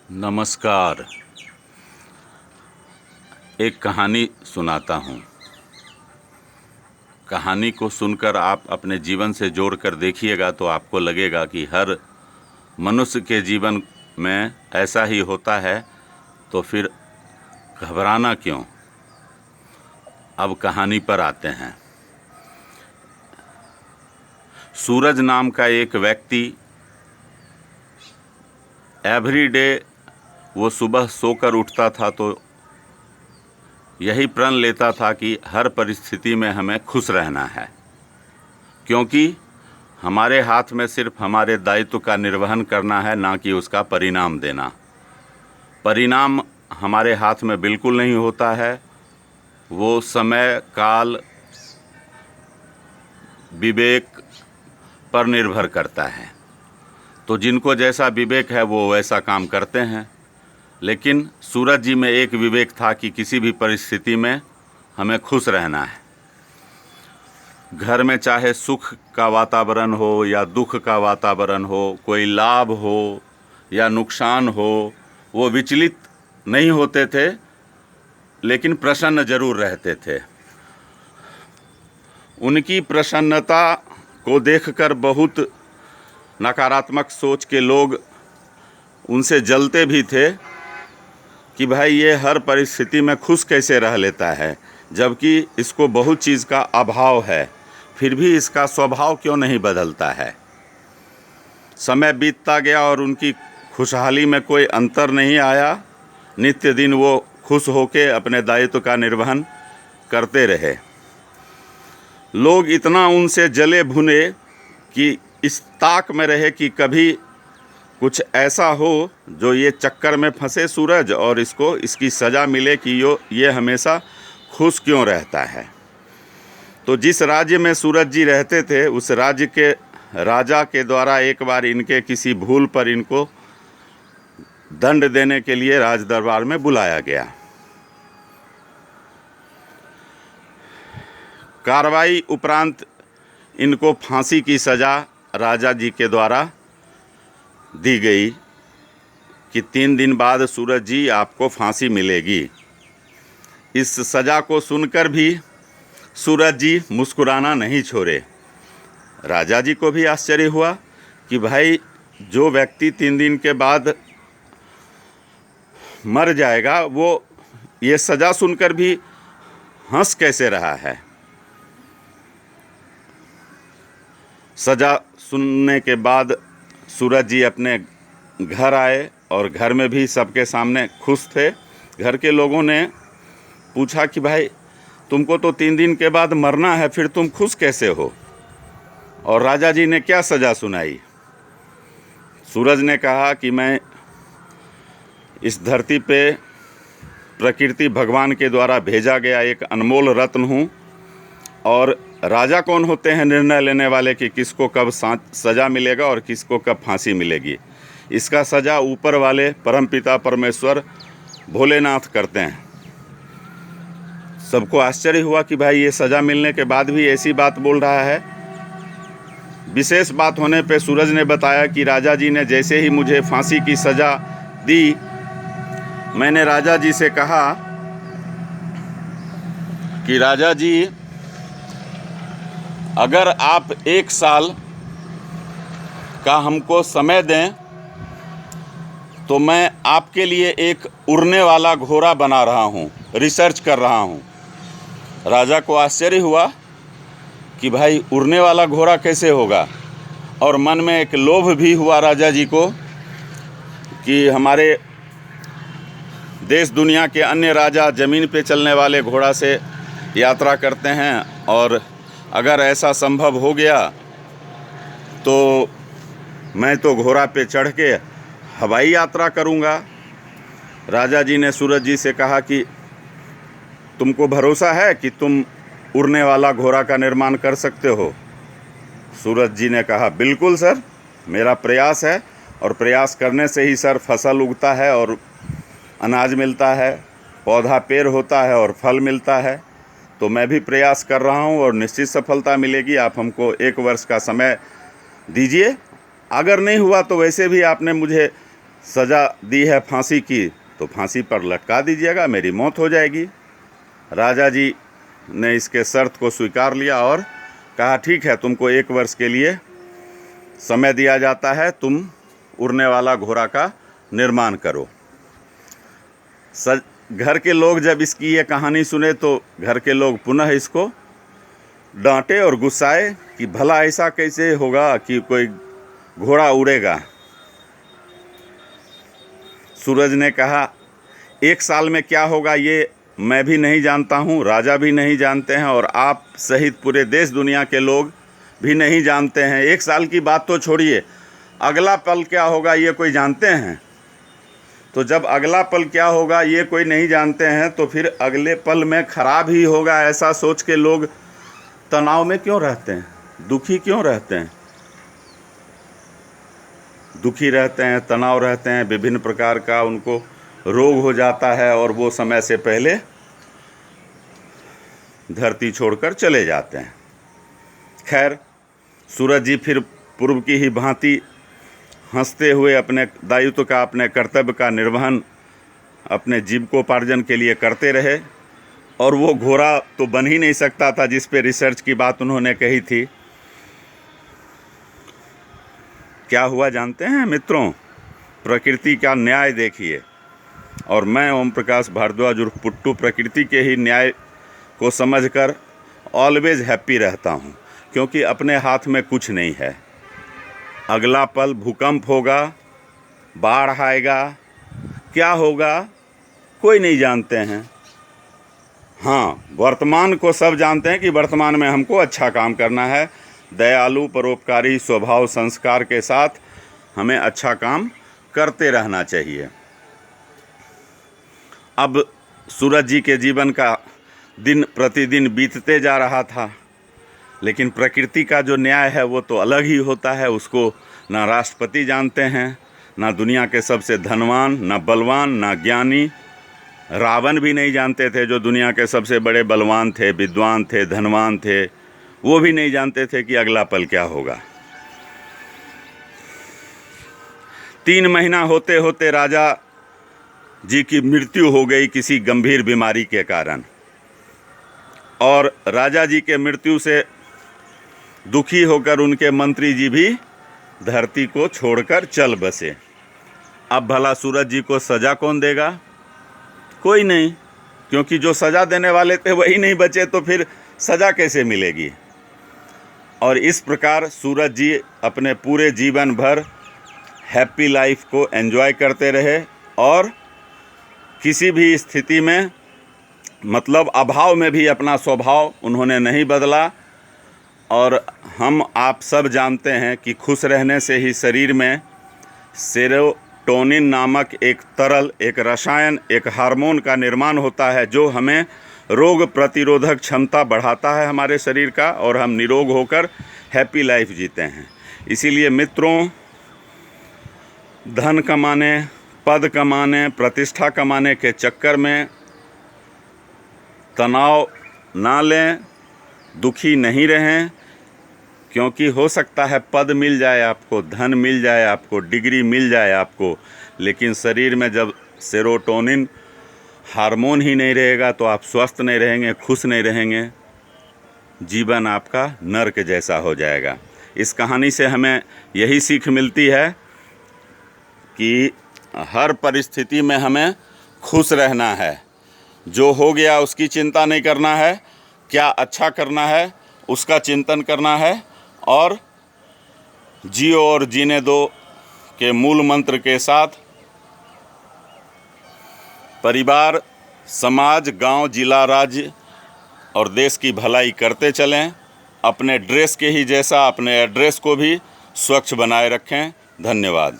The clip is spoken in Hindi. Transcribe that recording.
नमस्कार। एक कहानी सुनाता हूँ। कहानी को सुनकर आप अपने जीवन से जोड़कर देखिएगा तो आपको लगेगा कि हर मनुष्य के जीवन में ऐसा ही होता है, तो फिर घबराना क्यों। अब कहानी पर आते हैं। सूरज नाम का एक व्यक्ति एवरीडे वो सुबह सोकर उठता था तो यही प्रण लेता था कि हर परिस्थिति में हमें खुश रहना है, क्योंकि हमारे हाथ में सिर्फ हमारे दायित्व का निर्वहन करना है, ना कि उसका परिणाम देना। परिणाम हमारे हाथ में बिल्कुल नहीं होता है, वो समय काल विवेक पर निर्भर करता है। तो जिनको जैसा विवेक है वो वैसा काम करते हैं। लेकिन सूरज जी में एक विवेक था कि किसी भी परिस्थिति में हमें खुश रहना है। घर में चाहे सुख का वातावरण हो या दुख का वातावरण हो, कोई लाभ हो या नुकसान हो, वो विचलित नहीं होते थे, लेकिन प्रसन्न जरूर रहते थे। उनकी प्रसन्नता को देखकर बहुत नकारात्मक सोच के लोग उनसे जलते भी थे कि भाई ये हर परिस्थिति में खुश कैसे रह लेता है, जबकि इसको बहुत चीज़ का अभाव है, फिर भी इसका स्वभाव क्यों नहीं बदलता है। समय बीतता गया और उनकी खुशहाली में कोई अंतर नहीं आया। नित्य दिन वो खुश होकर अपने दायित्व का निर्वहन करते रहे। लोग इतना उनसे जले भुने कि इस ताक में रहे कि कभी कुछ ऐसा हो जो ये चक्कर में फंसे सूरज और इसको इसकी सज़ा मिले कि ये हमेशा खुश क्यों रहता है। तो जिस राज्य में सूरज जी रहते थे, उस राज्य के राजा के द्वारा एक बार इनके किसी भूल पर इनको दंड देने के लिए राज दरबार में बुलाया गया। कार्रवाई उपरांत इनको फांसी की सज़ा राजा जी के द्वारा दी गई कि 3 दिन बाद सूरज जी आपको फांसी मिलेगी। इस सज़ा को सुनकर भी सूरज जी मुस्कुराना नहीं छोड़े। राजा जी को भी आश्चर्य हुआ कि भाई जो व्यक्ति 3 दिन के बाद मर जाएगा वो ये सज़ा सुनकर भी हंस कैसे रहा है। सज़ा सुनने के बाद सूरज जी अपने घर आए और घर में भी सबके सामने खुश थे। घर के लोगों ने पूछा कि भाई तुमको तो 3 दिन के बाद मरना है, फिर तुम खुश कैसे हो। और राजा जी ने क्या सज़ा सुनाई। सूरज ने कहा कि मैं इस धरती पे प्रकृति भगवान के द्वारा भेजा गया एक अनमोल रत्न हूँ, और राजा कौन होते हैं निर्णय लेने वाले कि किसको कब सज़ा मिलेगा और किसको कब फांसी मिलेगी। इसका सज़ा ऊपर वाले परमपिता परमेश्वर भोलेनाथ करते हैं। सबको आश्चर्य हुआ कि भाई ये सज़ा मिलने के बाद भी ऐसी बात बोल रहा है। विशेष बात होने पे सूरज ने बताया कि राजा जी ने जैसे ही मुझे फांसी की सज़ा दी, मैंने राजा जी से कहा कि राजा जी, अगर आप 1 साल का हमको समय दें तो मैं आपके लिए एक उड़ने वाला घोड़ा बना रहा हूँ, रिसर्च कर रहा हूँ। राजा को आश्चर्य हुआ कि भाई उड़ने वाला घोड़ा कैसे होगा, और मन में एक लोभ भी हुआ राजा जी को कि हमारे देश दुनिया के अन्य राजा ज़मीन पे चलने वाले घोड़ा से यात्रा करते हैं, और अगर ऐसा संभव हो गया तो मैं तो घोड़ा पे चढ़ के हवाई यात्रा करूंगा। राजा जी ने सूरज जी से कहा कि तुमको भरोसा है कि तुम उड़ने वाला घोड़ा का निर्माण कर सकते हो। सूरज जी ने कहा बिल्कुल सर, मेरा प्रयास है, और प्रयास करने से ही सर फसल उगता है और अनाज मिलता है, पौधा पेड़ होता है और फल मिलता है। तो मैं भी प्रयास कर रहा हूँ और निश्चित सफलता मिलेगी। आप हमको 1 वर्ष का समय दीजिए। अगर नहीं हुआ तो वैसे भी आपने मुझे सज़ा दी है फांसी की तो फांसी पर लटका दीजिएगा, मेरी मौत हो जाएगी। राजा जी ने इसके शर्त को स्वीकार लिया और कहा ठीक है, तुमको 1 वर्ष के लिए समय दिया जाता है, तुम उड़ने वाला घोड़ा का निर्माण करो। घर के लोग जब इसकी ये कहानी सुने तो घर के लोग पुनः इसको डांटे और गुस्साए कि भला ऐसा कैसे होगा कि कोई घोड़ा उड़ेगा। सूरज ने कहा 1 साल में क्या होगा ये मैं भी नहीं जानता हूँ, राजा भी नहीं जानते हैं और आप सहित पूरे देश दुनिया के लोग भी नहीं जानते हैं। 1 साल की बात तो छोड़िए, अगला पल क्या होगा ये कोई जानते हैं? तो जब अगला पल क्या होगा ये कोई नहीं जानते हैं तो फिर अगले पल में ख़राब ही होगा, ऐसा सोच के लोग तनाव में क्यों रहते हैं, दुखी क्यों रहते हैं? दुखी रहते हैं, तनाव रहते हैं, विभिन्न प्रकार का उनको रोग हो जाता है और वो समय से पहले धरती छोड़कर चले जाते हैं। खैर, सूरज जी फिर पूर्व की ही भांति हंसते हुए अपने दायित्व का, अपने कर्तव्य का निर्वहन अपने जीविकोपार्जन के लिए करते रहे और वो घोड़ा तो बन ही नहीं सकता था जिस पे रिसर्च की बात उन्होंने कही थी। क्या हुआ जानते हैं मित्रों? प्रकृति का न्याय देखिए। और मैं ओम प्रकाश भारद्वाज उर्फ पुट्टू प्रकृति के ही न्याय को समझकर ऑलवेज हैप्पी रहता हूँ, क्योंकि अपने हाथ में कुछ नहीं है। अगला पल भूकंप होगा, बाढ़ आएगा, क्या होगा कोई नहीं जानते हैं। हाँ, वर्तमान को सब जानते हैं कि वर्तमान में हमको अच्छा काम करना है। दयालु परोपकारी स्वभाव संस्कार के साथ हमें अच्छा काम करते रहना चाहिए। अब सूरज जी के जीवन का दिन प्रतिदिन बीतते जा रहा था, लेकिन प्रकृति का जो न्याय है वो तो अलग ही होता है। उसको ना राष्ट्रपति जानते हैं, ना दुनिया के सबसे धनवान, ना बलवान, ना ज्ञानी। रावण भी नहीं जानते थे, जो दुनिया के सबसे बड़े बलवान थे, विद्वान थे, धनवान थे, वो भी नहीं जानते थे कि अगला पल क्या होगा। 3 महीना होते होते राजा जी की मृत्यु हो गई किसी गंभीर बीमारी के कारण, और राजा जी के मृत्यु से दुखी होकर उनके मंत्री जी भी धरती को छोड़कर चल बसे। अब भला सूरज जी को सज़ा कौन देगा? कोई नहीं, क्योंकि जो सज़ा देने वाले थे वही नहीं बचे, तो फिर सज़ा कैसे मिलेगी? और इस प्रकार सूरज जी अपने पूरे जीवन भर हैप्पी लाइफ को एंजॉय करते रहे और किसी भी स्थिति में, मतलब अभाव में भी, अपना स्वभाव उन्होंने नहीं बदला। और हम आप सब जानते हैं कि खुश रहने से ही शरीर में सेरोटोनिन नामक एक तरल, एक रसायन, एक हार्मोन का निर्माण होता है, जो हमें रोग प्रतिरोधक क्षमता बढ़ाता है हमारे शरीर का, और हम निरोग होकर हैप्पी लाइफ जीते हैं। इसीलिए मित्रों, धन कमाने, पद कमाने, प्रतिष्ठा कमाने के चक्कर में तनाव ना लें, दुखी नहीं रहें, क्योंकि हो सकता है पद मिल जाए आपको, धन मिल जाए आपको, डिग्री मिल जाए आपको, लेकिन शरीर में जब सेरोटोनिन हार्मोन ही नहीं रहेगा तो आप स्वस्थ नहीं रहेंगे, खुश नहीं रहेंगे, जीवन आपका नर्क जैसा हो जाएगा। इस कहानी से हमें यही सीख मिलती है कि हर परिस्थिति में हमें खुश रहना है। जो हो गया उसकी चिंता नहीं करना है, क्या अच्छा करना है उसका चिंतन करना है, और जियो और जीने दो के मूल मंत्र के साथ परिवार, समाज, गांव, जिला, राज्य और देश की भलाई करते चलें। अपने ड्रेस के ही जैसा अपने एड्रेस को भी स्वच्छ बनाए रखें। धन्यवाद।